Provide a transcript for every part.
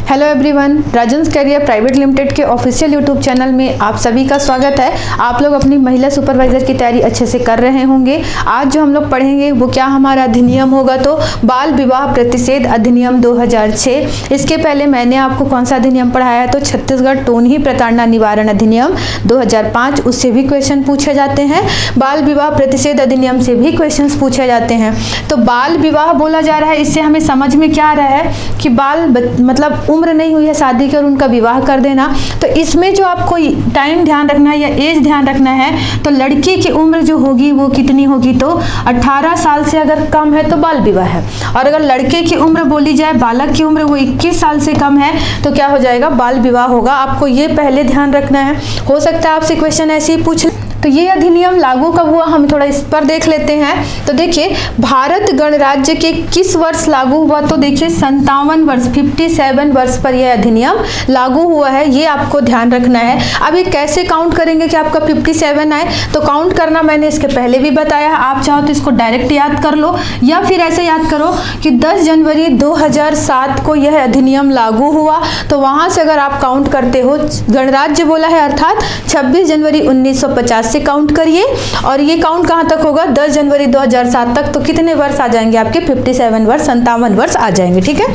Hello everyone, Rajan's career private limited के official YouTube channel में आप सभी का स्वागत है। आप लोग अपनी महिला सुपरवाइजर की तैयारी अच्छे से कर रहे होंगे। आज जो हम लोग पढ़ेंगे वो क्या हमारा अधिनियम होगा, तो बाल विवाह प्रतिषेध अधिनियम 2006। इसके पहले मैंने आपको कौन सा अधिनियम पढ़ाया है, तो छत्तीसगढ़ टोनही प्रताड़ना निवारण अधिनियम 2005, उससे भी क्वेश्चन पूछे जाते हैं। बाल विवाह प्रतिषेध अधिनियम से भी क्वेश्चन पूछे जाते हैं। तो बाल विवाह बोला जा रहा है, इससे हमें समझ में क्या आ रहा है कि बाल मतलब उम्र नहीं हुई है शादी की और उनका विवाह कर देना। तो इसमें जो आपको टाइम ध्यान रखना है या एज ध्यान रखना है, तो लड़की की उम्र जो होगी वो कितनी होगी, तो 18 साल से अगर कम है तो बाल विवाह है। और अगर लड़के की उम्र बोली जाए, बालक की उम्र वो 21 साल से कम है, तो क्या हो जाएगा, बाल विवाह होगा। आपको ये पहले ध्यान रखना है। हो सकता है आपसे क्वेश्चन ऐसे ही पूछ। तो ये अधिनियम लागू कब हुआ, हम थोड़ा इस पर देख लेते हैं। तो देखिए, भारत गणराज्य के किस वर्ष लागू हुआ, तो देखिए 57 वर्ष 57 वर्ष पर यह अधिनियम लागू हुआ है। ये आपको ध्यान रखना है। अब ये कैसे काउंट करेंगे कि आपका 57 आए, तो काउंट करना मैंने इसके पहले भी बताया है। आप चाहो तो इसको डायरेक्ट याद कर लो, या फिर ऐसे याद करो कि 10 जनवरी 2007 को यह अधिनियम लागू हुआ। तो वहां से अगर आप काउंट करते हो, गणराज्य बोला है अर्थात 26 जनवरी 1950 से काउंट करिए, और ये काउंट कहां तक होगा, 10 जनवरी 2007 तक। तो कितने वर्ष आ जाएंगे आपके, 57 वर्ष 57 वर्ष आ जाएंगे। ठीक है।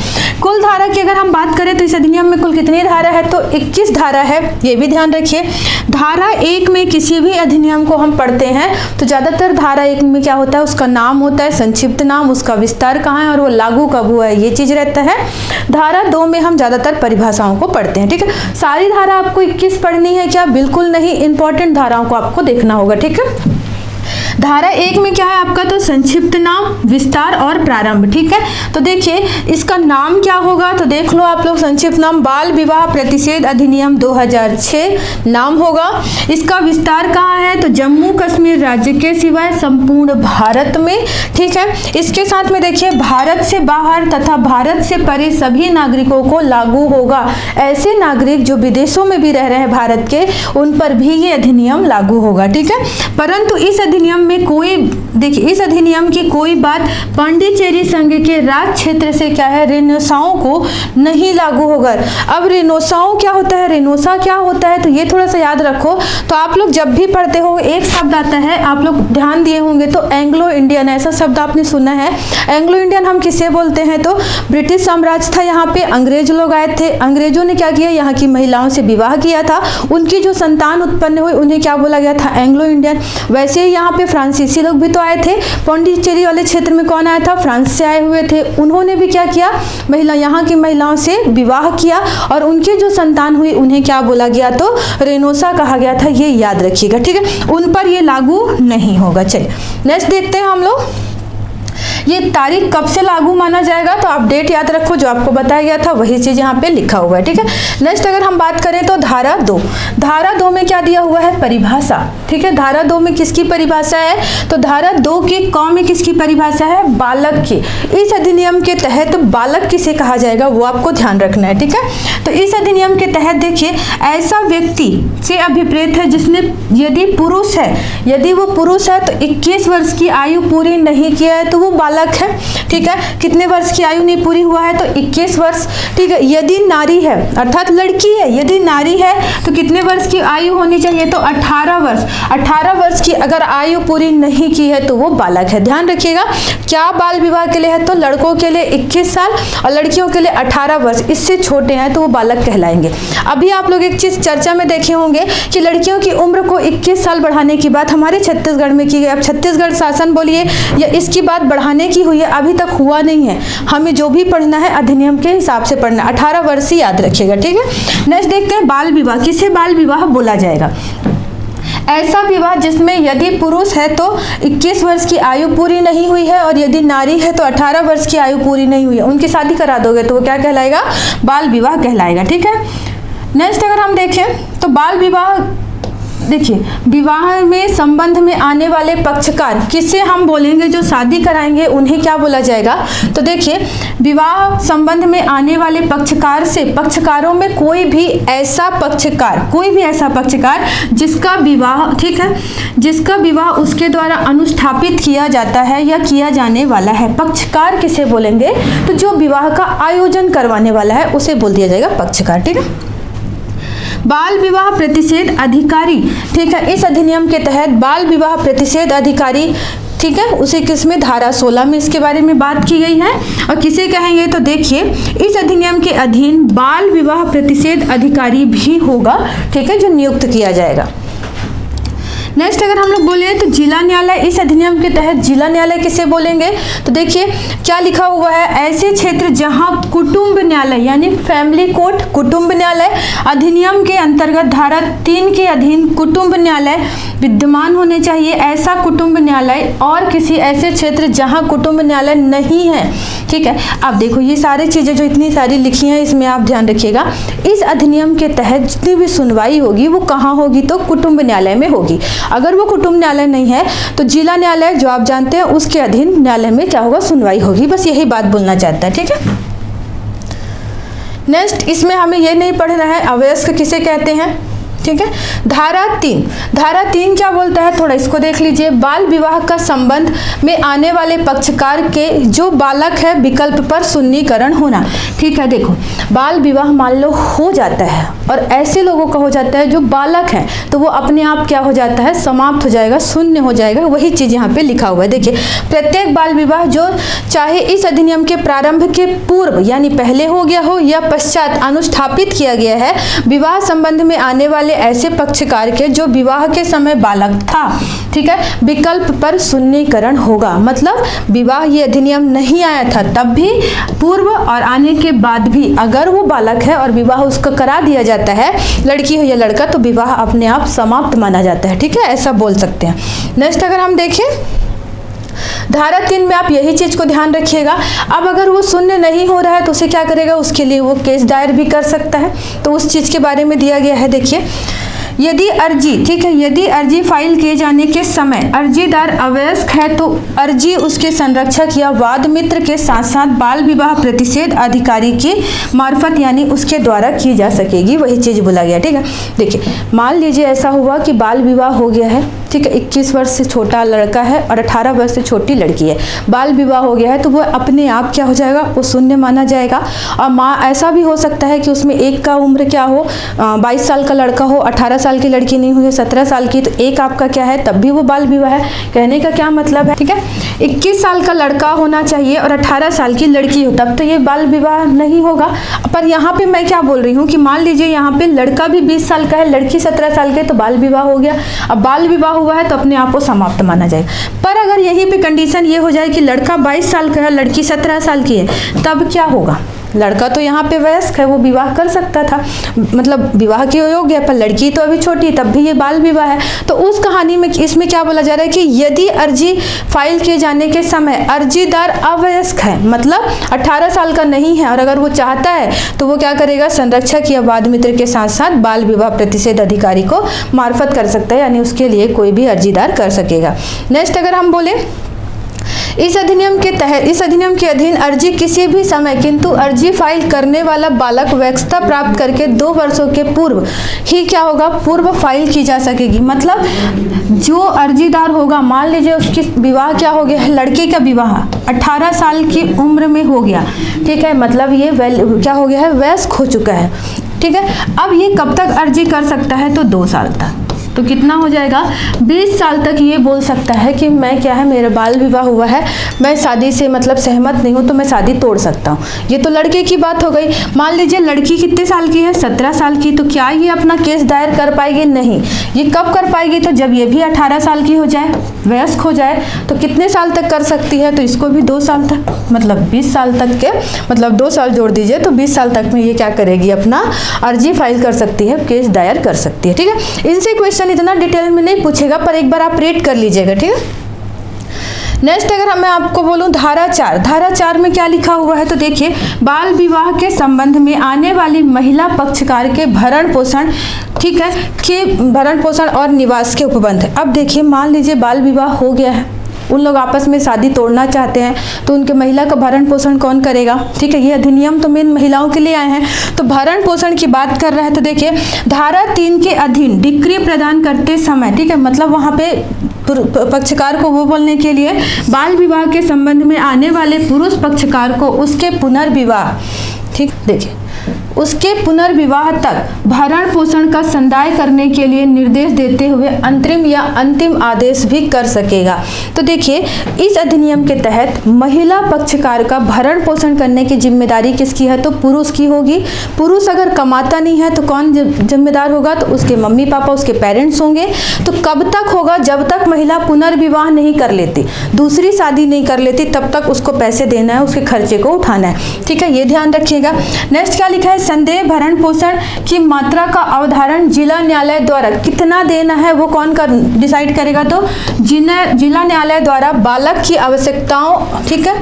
कुल धारा की अगर हम बात करें तो इस अधिनियम में कुल कितनी धारा है, तो 21 धारा है। ये भी ध्यान रखिए। धारा 1 में किसी भी अधिनियम को हम पढ़ते हैं तो ज्यादातर धारा 1 में क्या होता है, उसका नाम होता है, संक्षिप्त नाम, उसका विस्तार कहाँ है और वो लागू कब हुआ है, ये चीज रहता है। धारा 2 में हम ज्यादातर परिभाषाओं को पढ़ते हैं। ठीक है। सारी धारा आपको 21 पढ़नी है क्या, बिल्कुल नहीं, इंपॉर्टेंट धाराओं को आपको देखना होगा। ठीक है। धारा 1 में क्या है आपका, तो संक्षिप्त नाम, विस्तार और प्रारंभ। ठीक है। तो देखिए इसका नाम क्या होगा, तो देख लो आप लोग, संक्षिप्त नाम बाल विवाह प्रतिषेध अधिनियम 2006 नाम होगा। इसका विस्तार कहाँ है, तो जम्मू कश्मीर राज्य के सिवाय संपूर्ण भारत में। ठीक है। इसके साथ में देखिए, भारत से बाहर तथा भारत से परे सभी नागरिकों को लागू होगा। ऐसे नागरिक जो विदेशों में भी रह रहे हैं भारत के, उन पर भी ये अधिनियम लागू होगा। ठीक है। परंतु इस अधिनियम में कोई, देखिए इस अधिनियम की कोई बात पांडिचेरी संघ के राज क्षेत्र से क्या है, रेनेसाओं को नहीं लागू होगा। अब रेनेसाओं क्या होता है, रेनेसा क्या होता है, तो ये थोड़ा सा याद रखो। तो आप लोग जब भी पढ़ते हो, एक शब्द आता है, आप लोग ध्यान दिए होंगे, तो एंग्लो इंडियन, ऐसा शब्द आपने सुना है। एंग्लो इंडियन हम किसे बोलते हैं, तो ब्रिटिश साम्राज्य था, यहाँ पे अंग्रेज लोग आए थे। अंग्रेजों ने क्या किया, यहाँ की महिलाओं से विवाह किया था, उनकी जो संतान उत्पन्न हुई उन्हें क्या बोला गया था, एंग्लो इंडियन। वैसे ही यहाँ पे फ्रांसीसी लोग भी तो आए थे। पांडिचेरी वाले क्षेत्र में कौन आया था, फ्रांस से आए हुए थे। उन्होंने भी क्या किया, यहाँ की महिलाओं से विवाह किया, और उनकी जो संतान हुई उन्हें क्या बोला गया, तो रेनेसा कहा गया था। ये याद रखिएगा। ठीक है। उन पर ये लागू नहीं होगा। चलिए नेक्स्ट देखते हैं हम लोग, ये तारीख कब से लागू माना जाएगा, तो आप डेट याद रखो, जो आपको बताया गया था वही चीज यहाँ पे लिखा हुआ है। ठीक है। नेक्स्ट अगर हम बात करें तो धारा 2, धारा 2 में क्या दिया हुआ है, परिभाषा। ठीक है। धारा 2 में किसकी परिभाषा है, तो धारा 2 के क में किसकी परिभाषा है, बालक की। इस अधिनियम के तहत बालक किसे कहा जाएगा, वो आपको ध्यान रखना है। ठीक है। तो इस अधिनियम के तहत देखिए, ऐसा व्यक्ति से अभिप्रेत है जिसने, यदि पुरुष है, यदि वो पुरुष है तो 21 वर्ष की आयु पूरी नहीं किया है तो वो बालक है। ठीक है। कितने वर्ष की आयु नहीं पूरी हुआ है, तो 21 वर्ष। ठीक है। यदि नारी है, अर्थात लड़की है, यदि नारी है तो कितने वर्ष की आयु होनी चाहिए, तो 18 वर्ष। 18 वर्ष की अगर आयु पूरी नहीं की है तो वो बालक है। ध्यान रखिएगा, क्या बाल विवाह के लिए है, तो लड़कों के लिए 21 साल और लड़कियों के लिए 18 वर्ष। इससे छोटे हैं तो वो बालक कहलाएंगे। अभी आप लोग एक चीज चर्चा में देखे होंगे कि लड़कियों की उम्र को 21 साल बढ़ाने की बात हमारे छत्तीसगढ़ में की गई। अब छत्तीसगढ़ शासन बोलिए या इसकी बात बढ़ाने की हुई है, अभी तक हुआ नहीं है। हमें जो भी पढ़ना है अधिनियम के हिसाब से पढ़ना, 18 वर्ष ही याद रखिएगा। ठीक है। नेक्स्ट देखते हैं, बाल विवाह किसे बाल विवाह बोला जाएगा, ऐसा विवाह जिसमें यदि पुरुष है तो 21 वर्ष की आयु पूरी नहीं हुई है, और यदि नारी है तो 18 वर्ष की आयु पूरी नहीं हुई है, उनकी शादी करा दोगे तो वो क्या कहलाएगा, बाल विवाह कहलाएगा। ठीक है। नेक्स्ट अगर हम देखें तो बाल विवाह देखिए, विवाह में संबंध में आने वाले पक्षकार किसे हम बोलेंगे? जो शादी कराएंगे उन्हें क्या बोला जाएगा? तो देखिए, विवाह संबंध में आने वाले पक्षकार से पक्षकारों में कोई भी ऐसा पक्षकार जिसका विवाह, ठीक है, जिसका विवाह उसके द्वारा अनुष्ठापित किया जाता है या किया जाने वाला है। पक्षकार किसे बोलेंगे? तो जो विवाह का आयोजन करवाने वाला है उसे बोल दिया जाएगा पक्षकार। ठीक है। बाल विवाह प्रतिषेध अधिकारी, ठीक है, इस अधिनियम के तहत बाल विवाह प्रतिषेध अधिकारी, ठीक है, उसे किसमें? धारा 16 में इसके बारे में बात की गई है। और किसे कहेंगे? तो देखिए, इस अधिनियम के अधीन बाल विवाह प्रतिषेध अधिकारी भी होगा, ठीक है, जो नियुक्त किया जाएगा। नेक्स्ट अगर हम लोग बोले तो जिला न्यायालय, इस अधिनियम के तहत जिला न्यायालय किसे बोलेंगे? तो देखिए क्या लिखा हुआ है, ऐसे क्षेत्र जहां कुटुंब न्यायालय यानी फैमिली कोर्ट, कुटुंब न्यायालय अधिनियम के अंतर्गत धारा 3 के अधीन कुटुंब न्यायालय विद्यमान होने चाहिए। ऐसा कुटुंब न्यायालय और किसी ऐसे क्षेत्र जहां कुटुंब न्यायालय नहीं है। ठीक है, अब देखो ये सारी चीजें जो इतनी सारी लिखी हैं इसमें आप ध्यान रखिएगा, इस अधिनियम के तहत जितनी भी सुनवाई होगी वो कहाँ होगी? तो कुटुंब न्यायालय में होगी। अगर वो कुटुंब न्यायालय नहीं है तो जिला न्यायालय जो आप जानते हैं उसके अधीन न्यायालय में क्या होगा? सुनवाई होगी। बस यही बात बोलना चाहता है। ठीक है। नेक्स्ट इसमें हमें ये नहीं पढ़ना है अवयस्क किसे कहते हैं। ठीक है, धारा 3 क्या बोलता है? थोड़ा इसको देख लीजिए। बाल विवाह का संबंध में आने वाले पक्षकार के जो बालक है विकल्प पर सुन्नीकरण होना। ठीक है, देखो बाल विवाह मान लो हो जाता है और ऐसे लोगों का हो जाता है जो बालक है तो वो अपने आप क्या हो जाता है? समाप्त हो जाएगा, शून्य हो जाएगा। वही चीज यहाँ पे लिखा हुआ है। देखिए, प्रत्येक बाल विवाह जो चाहे इस अधिनियम के प्रारंभ के पूर्व यानी पहले हो गया हो या पश्चात अनुष्ठापित किया गया है, विवाह संबंध में आने वाले ऐसे पक्षकार के जो विवाह के समय बालक था, ठीक है, विकल्प पर सुन्नीकरण होगा। मतलब विवाह ये अधिनियम नहीं आया था तब भी, पूर्व और आने के बाद भी अगर वो बालक है और विवाह उसका करा दिया जाता है, लड़की हो या लड़का, तो विवाह अपने आप समाप्त माना जाता है। ठीक है, ऐसा बोल सकते हैं। नेक्स्ट अगर हम देखें धारा 3 में आप यही चीज को ध्यान रखिएगा। अब अगर वो शून्य नहीं हो रहा है तो उसे क्या करेगा? उसके लिए वो केस दायर भी कर सकता है। तो उस चीज के बारे में दिया गया है। देखिए, यदि अर्जी, ठीक है, यदि अर्जी फाइल किए जाने के समय अर्जीदार अवयस्क है तो अर्जी उसके संरक्षक या वाद मित्र के साथ साथ बाल विवाह प्रतिषेध अधिकारी के मार्फत यानी उसके द्वारा की जा सकेगी। वही चीज बोला गया। ठीक है, देखिए मान लीजिए ऐसा हुआ कि बाल विवाह हो गया है, ठीक है, 21 वर्ष से छोटा लड़का है और 18 वर्ष से छोटी लड़की है, बाल विवाह हो गया है तो वो अपने आप क्या हो जाएगा? वो शून्य माना जाएगा। और माँ ऐसा भी हो सकता है कि उसमें एक का उम्र क्या हो, 22 साल का लड़का हो, 18 साल की लड़की नहीं हुई, 17 साल की, तो एक आपका क्या है? तब भी वो बाल विवाह है। कहने का क्या मतलब है? ठीक है, 21 साल का लड़का होना चाहिए और 18 साल की लड़की हो, तब तो ये बाल विवाह नहीं होगा। पर यहाँ पे मैं क्या बोल रही हूँ कि मान लीजिए यहाँ पे लड़का भी 20 साल का है, लड़की 17 साल के, तो बाल विवाह हो गया। अब बाल विवाह हुआ है तो अपने आप को समाप्त माना जाएगा। पर अगर यहीं पे कंडीशन ये हो जाए कि लड़का 22 साल का है, लड़की 17 साल की है, तब क्या होगा? लड़का तो यहाँ पे वयस्क है, वो विवाह कर सकता था, मतलब विवाह के योग्य है, पर लड़की तो अभी छोटी, तब भी ये बाल विवाह है। तो उस कहानी में इसमें क्या बोला जा रहा है कि यदि अर्जी फाइल किए जाने के समय अर्जीदार अवयस्क है, मतलब 18 साल का नहीं है, और अगर वो चाहता है तो वो क्या करेगा? संरक्षक या वाद मित्र के साथ साथ बाल विवाह प्रतिषेध अधिकारी को मार्फत कर सकता है, यानी उसके लिए कोई भी अर्जीदार कर सकेगा। नेक्स्ट अगर हम बोले इस अधिनियम के तहत, इस अधिनियम के अधीन अर्जी किसी भी समय किंतु अर्जी फाइल करने वाला बालक वयस्कता प्राप्त करके 2 वर्षों के पूर्व ही क्या होगा? पूर्व फाइल की जा सकेगी। मतलब जो अर्जीदार होगा, मान लीजिए उसकी विवाह क्या हो गया है, लड़के का विवाह 18 साल की उम्र में हो गया, ठीक है, मतलब ये क्या हो गया है? वयस्क हो चुका है। ठीक है, अब ये कब तक अर्जी कर सकता है? तो 2 साल तक। तो कितना हो जाएगा? 20 साल तक ये बोल सकता है कि मैं क्या है, मेरा बाल विवाह हुआ है, मैं शादी से मतलब सहमत नहीं हूँ, तो मैं शादी तोड़ सकता हूँ। ये तो लड़के की बात हो गई। मान लीजिए लड़की कितने साल की है? 17 साल की, तो क्या ये अपना केस दायर कर पाएगी? नहीं। ये कब कर पाएगी? तो जब ये भी 18 साल की हो जाए, वयस्क हो जाए, तो कितने साल तक कर सकती है? तो इसको भी 2 साल तक, मतलब 20 साल तक के, मतलब 2 साल जोड़ दीजिए तो 20 साल तक में ये क्या करेगी? अपना अर्जी फाइल कर सकती है, केस दायर कर सकती है। ठीक है, इनसे क्वेश्चन इतना डिटेल में नहीं पूछेगा, पर एक बार आप रीड कर लीजिएगा। ठीक है, नेक्स्ट अगर मैं आपको बोलूं धारा 4 में क्या लिखा हुआ है तो देखिए, बाल विवाह के संबंध में आने वाली महिला पक्षकार के भरण पोषण, ठीक है, कि भरण पोषण और निवास के उपबंध। अब देखिए, मान लीजिए बाल विवाह हो गया है, उन लोग आपस में शादी तोड़ना चाहते हैं, तो उनके महिला का भरण पोषण कौन करेगा? ठीक है, ये अधिनियम तो मेन महिलाओं के लिए आए हैं, तो भरण पोषण की बात कर रहे हैं। तो देखिए, धारा 3 के अधीन डिक्री प्रदान करते समय, ठीक है, मतलब वहाँ पे पक्षकार को वो बोलने के लिए, बाल विवाह के संबंध में आने वाले पुरुष पक्षकार को उसके पुनर्विवाह, ठीक, देखिए, उसके पुनर्विवाह तक भरण पोषण का संदाय करने के लिए निर्देश देते हुए अंतरिम या अंतिम आदेश भी कर सकेगा। तो देखिए, इस अधिनियम के तहत महिला पक्षकार का भरण पोषण करने की जिम्मेदारी किसकी है? तो पुरुष की होगी। पुरुष अगर कमाता नहीं है तो कौन जिम्मेदार होगा? तो उसके मम्मी पापा, उसके पेरेंट्स होंगे। तो कब तक होगा? जब तक महिला पुनर्विवाह नहीं कर लेती, दूसरी शादी नहीं कर लेती, तब तक उसको पैसे देना है, उसके खर्चे को उठाना है। ठीक है, ये ध्यान रखिएगा। नेक्स्ट क्या लिखा है? संदेह भरण पोषण की मात्रा का अवधारण जिला न्यायालय द्वारा कितना देना है वो कौन डिसाइड करेगा? तो जिला न्यायालय द्वारा बालक की आवश्यकताओं, ठीक है,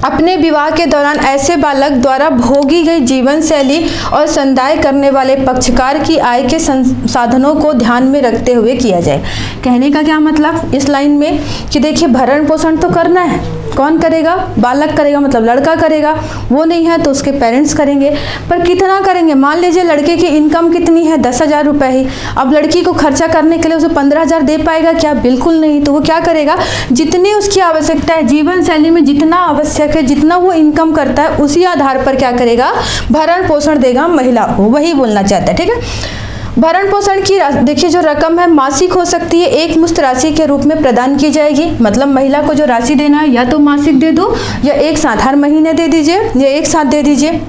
अपने विवाह के दौरान ऐसे बालक द्वारा भोगी गई जीवन शैली और संदाय करने वाले पक्षकार की आय के संसाधनों को ध्यान में रखते हुए किया जाए। कहने का क्या मतलब इस लाइन में कि देखिए, भरण पोषण तो करना है, कौन करेगा? बालक करेगा, मतलब लड़का करेगा। वो नहीं है तो उसके पेरेंट्स करेंगे, पर कितना करेंगे? मान लीजिए लड़के की इनकम कितनी है? 10,000 रुपये ही। अब लड़की को खर्चा करने के लिए उसे 15,000 दे पाएगा क्या? बिल्कुल नहीं। तो वो क्या करेगा? जितनी उसकी आवश्यकता है, जीवन शैली में जितना आवश्यक है, जितना वो इनकम करता है, उसी आधार पर क्या करेगा? भरण पोषण देगा महिला को। वही बोलना चाहता है। ठीक है, भरण पोषण की देखिए जो रकम है मासिक हो सकती है, एक मुश्त राशि के रूप में प्रदान की जाएगी। मतलब महिला को जो राशि देना है या तो मासिक दे दो या एक साथ हर महीने दे दीजिए या एक साथ दे दीजिए।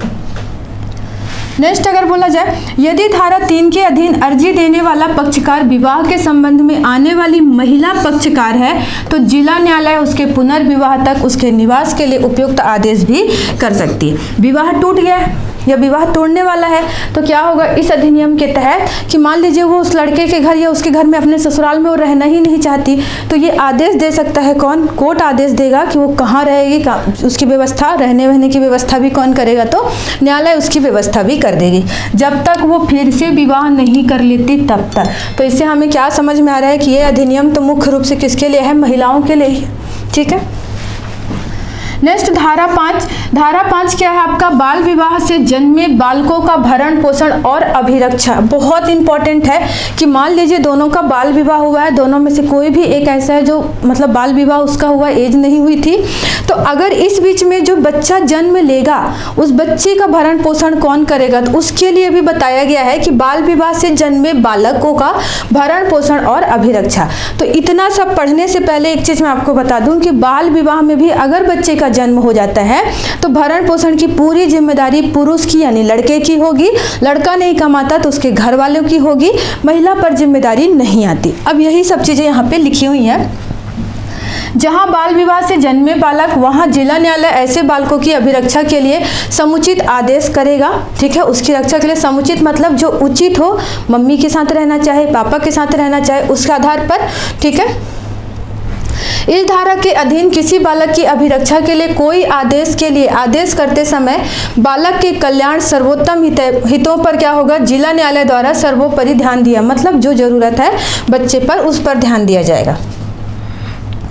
नेक्स्ट अगर बोला जाए, यदि धारा 3 के अधीन अर्जी देने वाला पक्षकार विवाह के संबंध में आने वाली महिला पक्षकार है तो जिला न्यायालय उसके पुनर्विवाह तक उसके निवास के लिए उपयुक्त आदेश भी कर सकती है। विवाह टूट गया है या विवाह तोड़ने वाला है तो क्या होगा इस अधिनियम के तहत कि मान लीजिए वो उस लड़के के घर या उसके घर में अपने ससुराल में वो रहना ही नहीं चाहती, तो ये आदेश दे सकता है कौन? कोर्ट आदेश देगा कि वो कहाँ रहेगी, उसकी व्यवस्था, रहने वहने की व्यवस्था भी कौन करेगा? तो न्यायालय उसकी व्यवस्था भी कर देगी, जब तक वो फिर से विवाह नहीं कर लेती तब तक। तो इससे हमें क्या समझ में आ रहा है कि ये अधिनियम तो मुख्य रूप से किसके लिए है? महिलाओं के लिए ही। ठीक है, नेक्स्ट धारा 5 क्या है आपका? बाल विवाह से जन्मे बालकों का भरण पोषण और अभिरक्षा। बहुत इंपॉर्टेंट है कि मान लीजिए दोनों का बाल विवाह हुआ है, दोनों में से कोई भी एक ऐसा है जो मतलब बाल विवाह उसका हुआ, एज नहीं हुई थी, तो अगर इस बीच में जो बच्चा जन्म लेगा उस बच्चे का भरण पोषण कौन करेगा? तो उसके लिए भी बताया गया है कि बाल विवाह से जन्मे बालकों का भरण पोषण और अभिरक्षा। तो इतना सब पढ़ने से पहले एक चीज मैं आपको बता दूं कि बाल विवाह में भी अगर बच्चे का जन्म हो जाता है तो भरण पोषण की पूरी जिम्मेदारी पुरुष की यानी लड़के की होगी। लड़का नहीं कमाता तो उसके घर वालों की होगी, महिला पर जिम्मेदारी नहीं आती। अब यही सब चीजें यहाँ पे लिखी हुई हैं। जहां बाल विवाह से जन्मे बालक, वहां जिला न्यायालय ऐसे बालकों की अभिरक्षा के लिए समुचित आदेश करेगा। ठीक है, उसकी रक्षा के लिए समुचित मतलब जो उचित हो, मम्मी के साथ रहना चाहे, पापा के साथ रहना चाहे, उसके आधार पर। ठीक है, इस धारा के अधीन किसी बालक की अभिरक्षा के लिए कोई आदेश के लिए आदेश करते समय बालक के कल्याण सर्वोत्तम हितों पर क्या होगा? जिला न्यायालय द्वारा सर्वोपरि ध्यान दिया, मतलब जो जरूरत है बच्चे पर उस पर ध्यान दिया जाएगा।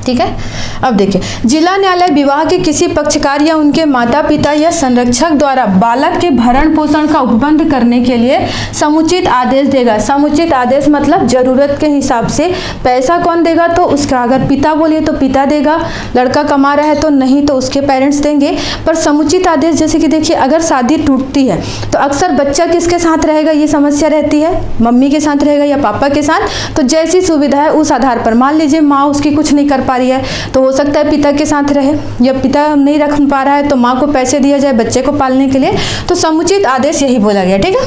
ठीक है, अब देखिए, जिला न्यायालय विवाह के किसी पक्षकार या उनके माता पिता या संरक्षक द्वारा बालक के भरण पोषण का उपबंध करने के लिए समुचित आदेश देगा। समुचित आदेश मतलब जरूरत के हिसाब से। पैसा कौन देगा? तो उसका, अगर पिता बोलिए तो पिता देगा, लड़का कमा रहा है तो नहीं तो उसके पेरेंट्स देंगे। पर समुचित आदेश जैसे कि देखिए, अगर शादी टूटती है तो अक्सर बच्चा किसके साथ रहेगा ये समस्या रहती है, मम्मी के साथ रहेगा या पापा के साथ। तो जैसी सुविधा है उस आधार पर, मान लीजिए माँ उसकी कुछ नहीं कर रही है तो हो सकता है पिता के साथ रहे, या पिता नहीं रख पा रहा है तो माँ को पैसे दिया जाए बच्चे को पालने के लिए। तो समुचित आदेश यही बोला गया। ठीक है,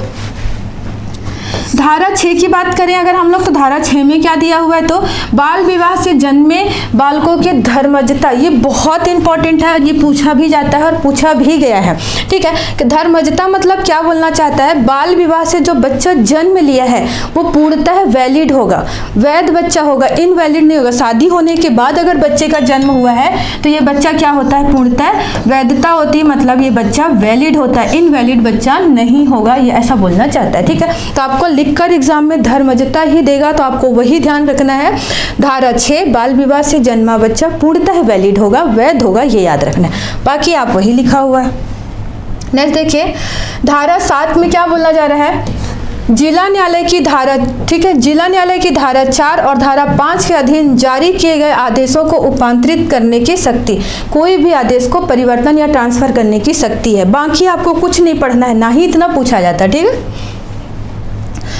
धारा 6 की बात करें अगर हम लोग, तो धारा 6 में क्या दिया हुआ है, तो बाल विवाह से जन्मे बालकों के धर्मजता, ये बहुत इंपॉर्टेंट है और ये पूछा भी जाता है और पूछा भी गया है। ठीक है, कि धर्मजता मतलब क्या बोलना चाहता है, बाल विवाह से जो बच्चा जन्म लिया है वो पूर्णतः वैलिड होगा, वैध बच्चा होगा, इनवैलिड नहीं होगा। शादी होने के बाद अगर बच्चे का जन्म हुआ है तो ये बच्चा क्या होता है, पूर्णतः वैधता होती है, मतलब ये बच्चा वैलिड होता है, इनवैलिड बच्चा नहीं होगा, ये ऐसा बोलना चाहता है। ठीक है, तो आपको लिखकर एग्जाम में धर्मजता ही देगा, तो आपको वही ध्यान रखना है। धारा 6 बाल विवाह से जन्मा बच्चा पूर्णतः वैलिड होगा, वैध होगा, ये याद रखना है, बाकी आप वही लिखा हुआ है। नेक्स्ट देखिए, धारा 7 में क्या बोला जा रहा है, जिला न्यायालय की धारा, ठीक है, जिला न्यायालय की धारा 4 और धारा 5 के अधीन जारी किए गए आदेशों को रूपांतरित करने की शक्ति, कोई भी आदेश को परिवर्तन या ट्रांसफर करने की शक्ति है। बाकी आपको कुछ नहीं पढ़ना है, ना ही इतना पूछा जाता है। ठीक है,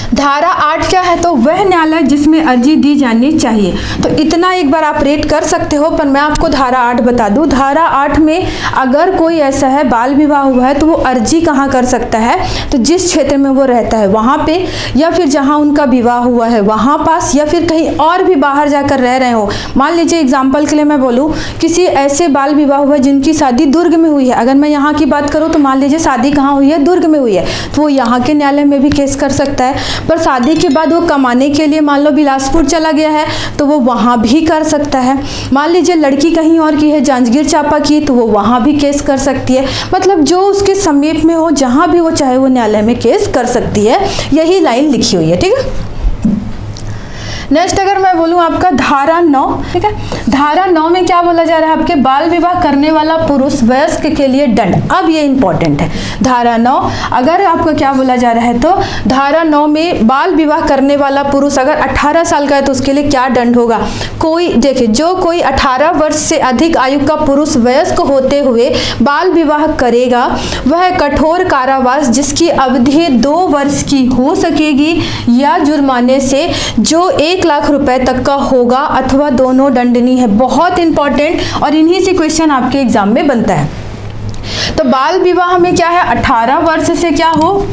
धारा 8 क्या है, तो वह न्यायालय जिसमें अर्जी दी जानी चाहिए, तो इतना एक बार आप रेट कर सकते हो, पर मैं आपको धारा 8 बता दूं। धारा 8 में अगर कोई ऐसा है बाल विवाह हुआ है तो वो अर्जी कहाँ कर सकता है, तो जिस क्षेत्र में वो रहता है वहाँ पे, या फिर जहाँ उनका विवाह हुआ है वहाँ पास, या फिर कहीं और भी बाहर जाकर रह रहे हो। मान लीजिए एग्जाम्पल के लिए मैं बोलूँ, किसी ऐसे बाल विवाह हुआ जिनकी शादी दुर्ग में हुई है, अगर मैं यहाँ की बात करूँ तो मान लीजिए शादी कहाँ हुई है, दुर्ग में हुई है, तो वो यहाँ के न्यायालय में भी केस कर सकता है। पर शादी के बाद वो कमाने के लिए मान लो बिलासपुर चला गया है तो वो वहाँ भी कर सकता है। मान लीजिए लड़की कहीं और की है, जांजगीर चांपा की, तो वो वहाँ भी केस कर सकती है। मतलब जो उसके समीप में हो, जहाँ भी वो चाहे वो न्यायालय में केस कर सकती है, यही लाइन लिखी हुई है। ठीक है, नेक्स्ट अगर मैं बोलूँ आपका धारा 9, ठीक है, धारा 9 में क्या बोला जा रहा है, आपके बाल विवाह करने वाला पुरुष वयस्क के लिए दंड। अब ये इंपॉर्टेंट है, धारा 9 अगर आपका क्या बोला जा रहा है, तो धारा 9 में बाल विवाह करने वाला पुरुष अगर 18 साल का है तो उसके लिए क्या दंड होगा। कोई देखिए, जो कोई 18 वर्ष से अधिक आयु का पुरुष वयस्क होते हुए बाल विवाह करेगा वह कठोर कारावास जिसकी अवधि 2 वर्ष की हो सकेगी या जुर्माने से जो 1 लाख रुपए तक का होगा अथवा दोनों दंडनीय है। बहुत इंपॉर्टेंट, और इन्हीं से क्वेश्चन आपके एग्जाम में बनता है। तो बाल विवाह में क्या है, 18 वर्ष से क्या हो,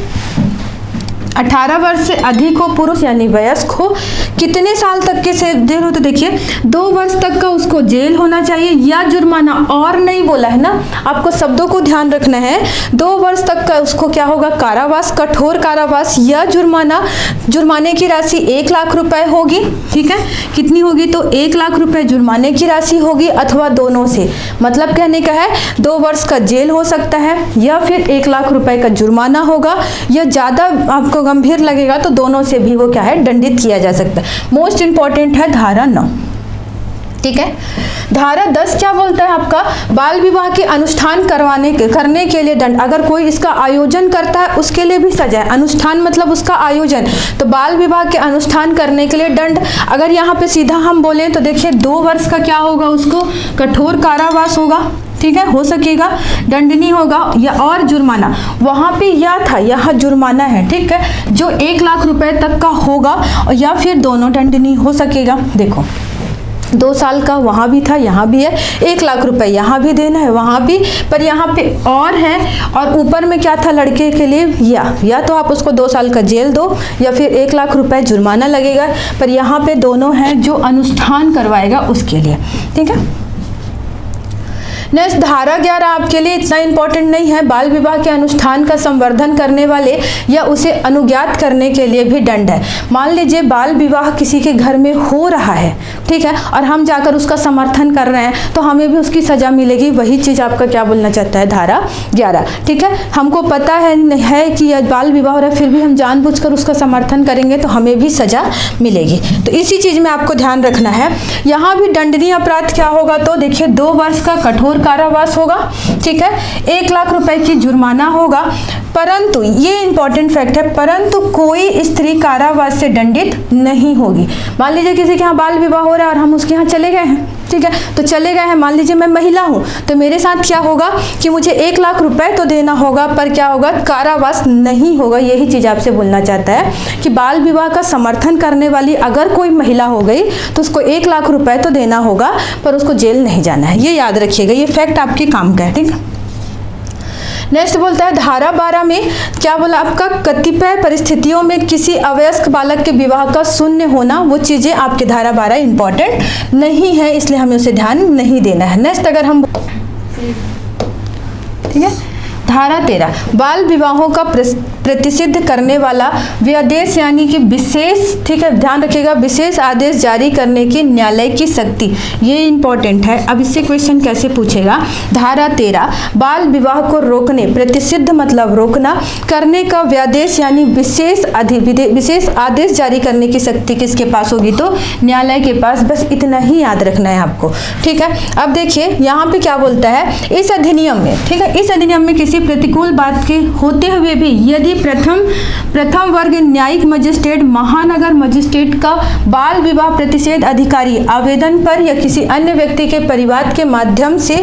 18 वर्ष से अधिक हो पुरुष यानी वयस्क हो, कितने साल तक के जेल हो, तो देखिए 2 वर्ष तक का उसको जेल होना चाहिए या जुर्माना, और नहीं बोला है ना, आपको शब्दों को ध्यान रखना है। 2 वर्ष तक का उसको क्या होगा, कारावास, कठोर कारावास या जुर्माना। जुर्माने की राशि 1 लाख रुपए होगी। ठीक है, कितनी होगी, तो 1 लाख रुपए जुर्माने की राशि होगी अथवा दोनों से। मतलब कहने का है 2 वर्ष का जेल हो सकता है या फिर 1 लाख रुपए का जुर्माना होगा, या ज्यादा आपको गंभीर लगेगा तो दोनों से भी वो क्या है, दंडित किया जा सकता है। मोस्ट इंपॉर्टेंट है धारा 9। ठीक है, धारा 10 क्या बोलता है आपका, बाल विवाह के अनुष्ठान करने के लिए दंड। अगर कोई इसका आयोजन करता है उसके लिए भी सजा है। अनुष्ठान मतलब उसका आयोजन, तो बाल विवाह के अनुष्ठान करने के लिए दंड। अगर यहाँ पे सीधा हम बोले तो देखिए 2 वर्ष का क्या होगा, उसको कठोर कारावास होगा। ठीक है, हो सकेगा, दंडनीय होगा, या और जुर्माना। वहाँ पे या था, यहाँ जुर्माना है। ठीक है, जो 1 लाख रुपए तक का होगा, या फिर दोनों दंडनीय हो सकेगा। देखो 2 साल का वहाँ भी था, यहाँ भी है, 1 लाख रुपए यहाँ भी देना है, वहाँ भी, पर यहाँ पे और है, और ऊपर में क्या था लड़के के लिए, या तो आप उसको 2 साल का जेल दो या फिर 1 लाख रुपए जुर्माना लगेगा, पर यहाँ पे दोनों हैं, जो अनुष्ठान करवाएगा उसके लिए। ठीक है, नेक्स्ट धारा 11 आपके लिए इतना इंपॉर्टेंट नहीं है। बाल विवाह के अनुष्ठान का संवर्धन करने वाले या उसे अनुज्ञात करने के लिए भी दंड है। मान लीजिए बाल विवाह किसी के घर में हो रहा है, ठीक है, और हम जाकर उसका समर्थन कर रहे हैं तो हमें भी उसकी सजा मिलेगी। वही चीज आपका क्या बोलना चाहता है, धारा 11। ठीक है, हमको पता है कि यह बाल विवाह हो रहा है, फिर भी हम जानबूझकर उसका समर्थन करेंगे तो हमें भी सजा मिलेगी। तो इसी चीज में आपको ध्यान रखना है। यहाँ भी दंडनीय अपराध क्या होगा, तो देखिए 2 वर्ष का कठोर कारावास होगा। ठीक है, 1 लाख रुपए की जुर्माना होगा। परंतु ये इंपॉर्टेंट फैक्ट है, परंतु कोई स्त्री कारावास से दंडित नहीं होगी। मान लीजिए किसी के यहाँ बाल विवाह हो रहा है और हम उसके यहाँ चले गए हैं, ठीक है, तो चले गए हैं, मान लीजिए मैं महिला हूँ तो मेरे साथ क्या होगा कि मुझे 1 लाख रुपए तो देना होगा, पर क्या होगा, कारावास नहीं होगा। यही चीज आपसे बोलना चाहता है कि बाल विवाह का समर्थन करने वाली अगर कोई महिला हो गई तो उसको 1 लाख रुपए तो देना होगा, पर उसको जेल नहीं जाना है। ये याद रखिएगा, ये फैक्ट आपके काम का है। ठीक है, नेक्स्ट बोलता है धारा 12 में क्या बोला आपका, कतिपय परिस्थितियों में किसी अवयस्क बालक के विवाह का शून्य होना, वो चीजें आपके धारा 12 इंपॉर्टेंट नहीं है, इसलिए हमें उसे ध्यान नहीं देना है। नेक्स्ट अगर हम, ठीक है, धारा 13 बाल विवाहों का प्रतिषिद्ध करने वाला व्यादेश यानी कि विशेष, ठीक है ध्यान रखिएगा, विशेष आदेश जारी करने की न्यायालय की शक्ति, ये इंपॉर्टेंट है। अब इससे क्वेश्चन कैसे पूछेगा, धारा 13 बाल विवाह को रोकने, प्रतिषिद्ध मतलब रोकना, करने का व्यादेश यानी विशेष आदेश जारी करने की शक्ति किसके पास होगी, तो न्यायालय के पास। बस इतना ही याद रखना है आपको, ठीक है। अब देखिए यहाँ पे क्या बोलता है, इस अधिनियम में, ठीक है, इस अधिनियम में किसी प्रतिकूल बात के होते हुए भी यदि प्रथम वर्ग न्यायिक मजिस्ट्रेट, महानगर मजिस्ट्रेट का बाल विवाह प्रतिषेध अधिकारी आवेदन पर या किसी अन्य व्यक्ति के परिवाद के माध्यम से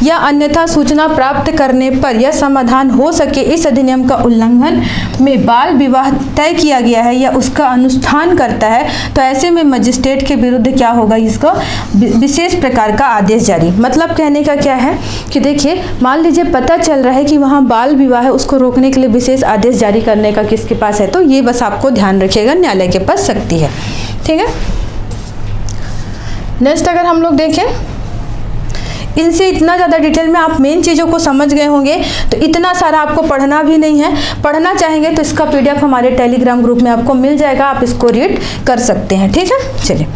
या अन्यथा सूचना प्राप्त करने पर यह समाधान हो सके, इस अधिनियम का उल्लंघन में बाल विवाह तय किया गया है या उसका अनुष्ठान करता है, तो ऐसे में मजिस्ट्रेट के विरुद्ध क्या होगा, इसको विशेष प्रकार का आदेश जारी। मतलब कहने का क्या है कि देखिए, मान लीजिए पता चल रहा है कि वहाँ बाल विवाह है, उसको रोकने के लिए विशेष आदेश जारी करने का किसके पास है, तो ये बस आपको ध्यान रखिएगा, न्यायालय के पास शक्ति है, ठीक है। नेक्स्ट अगर हम लोग देखें, इनसे इतना ज़्यादा डिटेल में आप मेन चीज़ों को समझ गए होंगे, तो इतना सारा आपको पढ़ना भी नहीं है। पढ़ना चाहेंगे तो इसका PDF हमारे टेलीग्राम ग्रुप में आपको मिल जाएगा, आप इसको रीड कर सकते हैं, ठीक है। चलिए,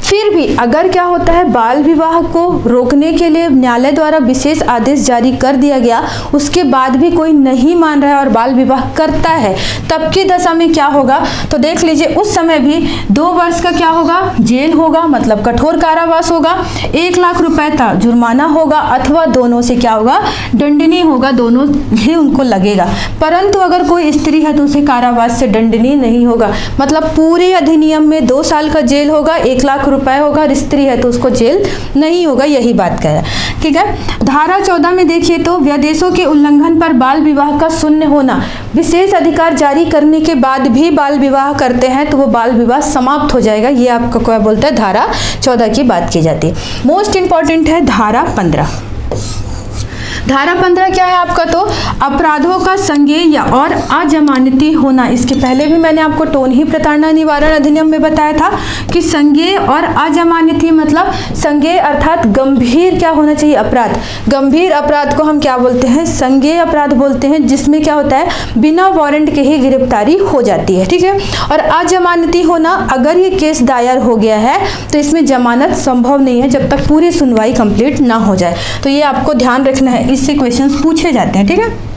फिर भी अगर क्या होता है, बाल विवाह को रोकने के लिए न्यायालय द्वारा विशेष आदेश जारी कर दिया गया, उसके बाद भी कोई नहीं मान रहा है और बाल विवाह करता है, तब की दशा में क्या होगा, तो देख लीजिए उस समय भी 2 वर्ष का क्या होगा, जेल होगा, मतलब कठोर कारावास होगा, 1 लाख रुपए का जुर्माना होगा, अथवा दोनों से क्या होगा, दंडनीय होगा, दोनों ही उनको लगेगा। परंतु अगर कोई स्त्री है तो उसे कारावास से दंडनीय नहीं होगा, मतलब पूरे अधिनियम में 2 साल का जेल होगा, 1 लाख रुपए होगा, स्त्री है तो उसको जेल नहीं होगा, यही बात कह रहा है, ठीक है। धारा 14 में देखिए तो व्यादेशों के उल्लंघन पर बाल विवाह का शून्य होना, विशेष अधिकार जारी करने के बाद भी बाल विवाह करते हैं तो वो बाल विवाह समाप्त हो जाएगा, ये आपको क्या बोलता है, धारा 14 की बात की जाती है। मोस्ट इंपॉर्टेंट है धारा 15। धारा 15 क्या है आपका, तो अपराधों का संज्ञेय और अजमानती होना। इसके पहले भी मैंने आपको टोन ही प्रताड़ना निवारण अधिनियम में बताया था कि संज्ञेय और अजमानती मतलब संज्ञेय अर्थात गंभीर क्या होना चाहिए, अपराध। गंभीर अपराध को हम क्या बोलते हैं, संज्ञेय अपराध बोलते हैं, जिसमें क्या होता है, बिना वारंट के ही गिरफ्तारी हो जाती है, ठीक है। और अजमानती होना, अगर ये केस दायर हो गया है तो इसमें जमानत संभव नहीं है जब तक पूरी सुनवाई कंप्लीट ना हो जाए, तो ये आपको ध्यान रखना है, इससे क्वेश्चंस पूछे जाते हैं, ठीक है।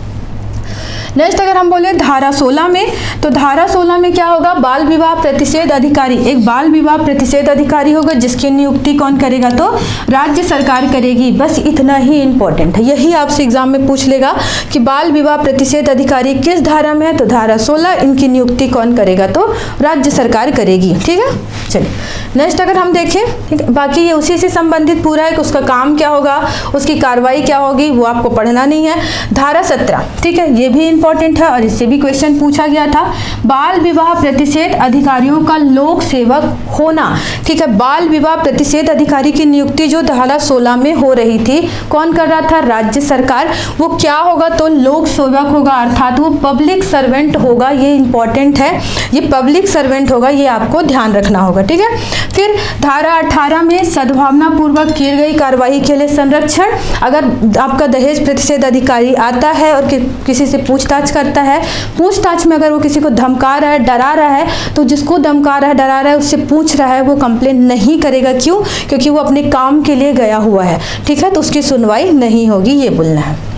नेक्स्ट अगर हम बोले धारा 16 में, तो धारा 16 में क्या होगा, बाल विवाह प्रतिषेध अधिकारी, एक बाल विवाह प्रतिषेध अधिकारी होगा जिसकी नियुक्ति कौन करेगा, तो राज्य सरकार करेगी। बस इतना ही इंपॉर्टेंट है, यही आपसे एग्जाम में पूछ लेगा कि बाल विवाह प्रतिषेध अधिकारी किस धारा में है, तो धारा 16, इनकी नियुक्ति कौन करेगा, तो राज्य सरकार करेगी, ठीक है। चलिए नेक्स्ट अगर हम देखें, ठीक है, बाकी ये उसी से संबंधित पूरा है कि उसका काम क्या होगा, उसकी कार्रवाई क्या होगी, वो आपको पढ़ना नहीं है। धारा 17, ठीक है, ये भी इंपॉर्टेंट है और इससे भी क्वेश्चन पूछा गया था। बाल विवाह प्रतिषेध अधिकारियों का लोक सेवक होना, ठीक है। बाल विवाह प्रतिषेध अधिकारी की नियुक्ति जो धारा 16 में हो रही थी, कौन कर रहा था, राज्य सरकार। वो क्या होगा, तो लोक सेवक होगा, अर्थात वो पब्लिक सर्वेंट होगा, ये इंपॉर्टेंट है, ये पब्लिक सर्वेंट होगा, ये आपको ध्यान रखना होगा, ठीक है। फिर धारा 18 में सद्भावना पूर्वक की गई कार्रवाई के लिए संरक्षण। अगर आपका दहेज प्रतिषेध अधिकारी आता है और किसी से पूछताछ करता है, पूछताछ में अगर वो किसी को धमका रहा है, डरा रहा है, तो जिसको धमका रहा है, डरा रहा है, उससे पूछ रहा है, वो कंप्लेंट नहीं करेगा। क्यों? क्योंकि वो अपने काम के लिए गया हुआ है, ठीक है, तो उसकी सुनवाई नहीं होगी, ये बोलना है।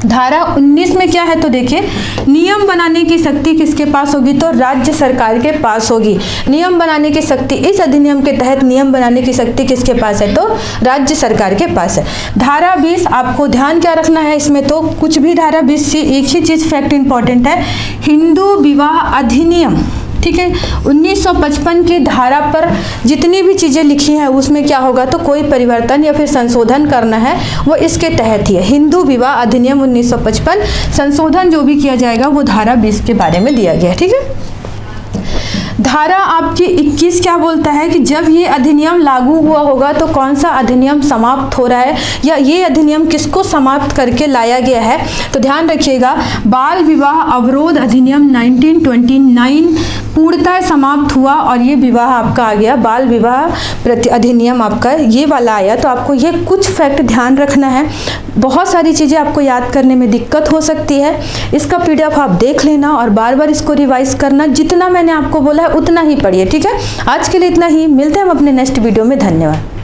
धारा 19 में क्या है, तो देखिए नियम बनाने की शक्ति किसके पास होगी, तो राज्य सरकार के पास होगी। नियम बनाने की शक्ति, इस अधिनियम के तहत नियम बनाने की शक्ति किसके पास है, तो राज्य सरकार के पास है। धारा 20, आपको ध्यान क्या रखना है इसमें, तो कुछ भी धारा 20 से एक ही चीज फैक्ट इंपॉर्टेंट है, हिंदू विवाह अधिनियम, ठीक है, 1955 की धारा पर जितनी भी चीज़ें लिखी हैं उसमें क्या होगा, तो कोई परिवर्तन या फिर संशोधन करना है वो इसके तहत ही है। हिंदू विवाह अधिनियम 1955, संशोधन जो भी किया जाएगा वो धारा 20 के बारे में दिया गया है, ठीक है। धारा आपकी 21 क्या बोलता है कि जब ये अधिनियम लागू हुआ होगा तो कौन सा अधिनियम समाप्त हो रहा है या ये अधिनियम किसको समाप्त करके लाया गया है। तो ध्यान रखिएगा, बाल विवाह अवरोध अधिनियम 1929 पूर्णतः समाप्त हुआ और ये विवाह आपका आ गया, बाल विवाह प्रति अधिनियम आपका ये वाला आया। तो आपको ये कुछ फैक्ट ध्यान रखना है, बहुत सारी चीज़ें आपको याद करने में दिक्कत हो सकती है। इसका PDF आप देख लेना और बार बार इसको रिवाइज करना, जितना मैंने आपको बोला है उतना ही पढ़िए, ठीक है। आज के लिए इतना ही, मिलते हैं हम अपने नेक्स्ट वीडियो में। धन्यवाद।